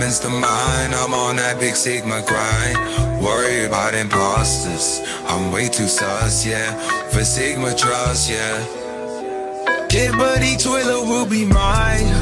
balance the mind. I'm on that big Sigma grind. Worry about imposters, I'm way too sus, yeah. For Sigma trust, yeah. Yeah, but each willow will be mine.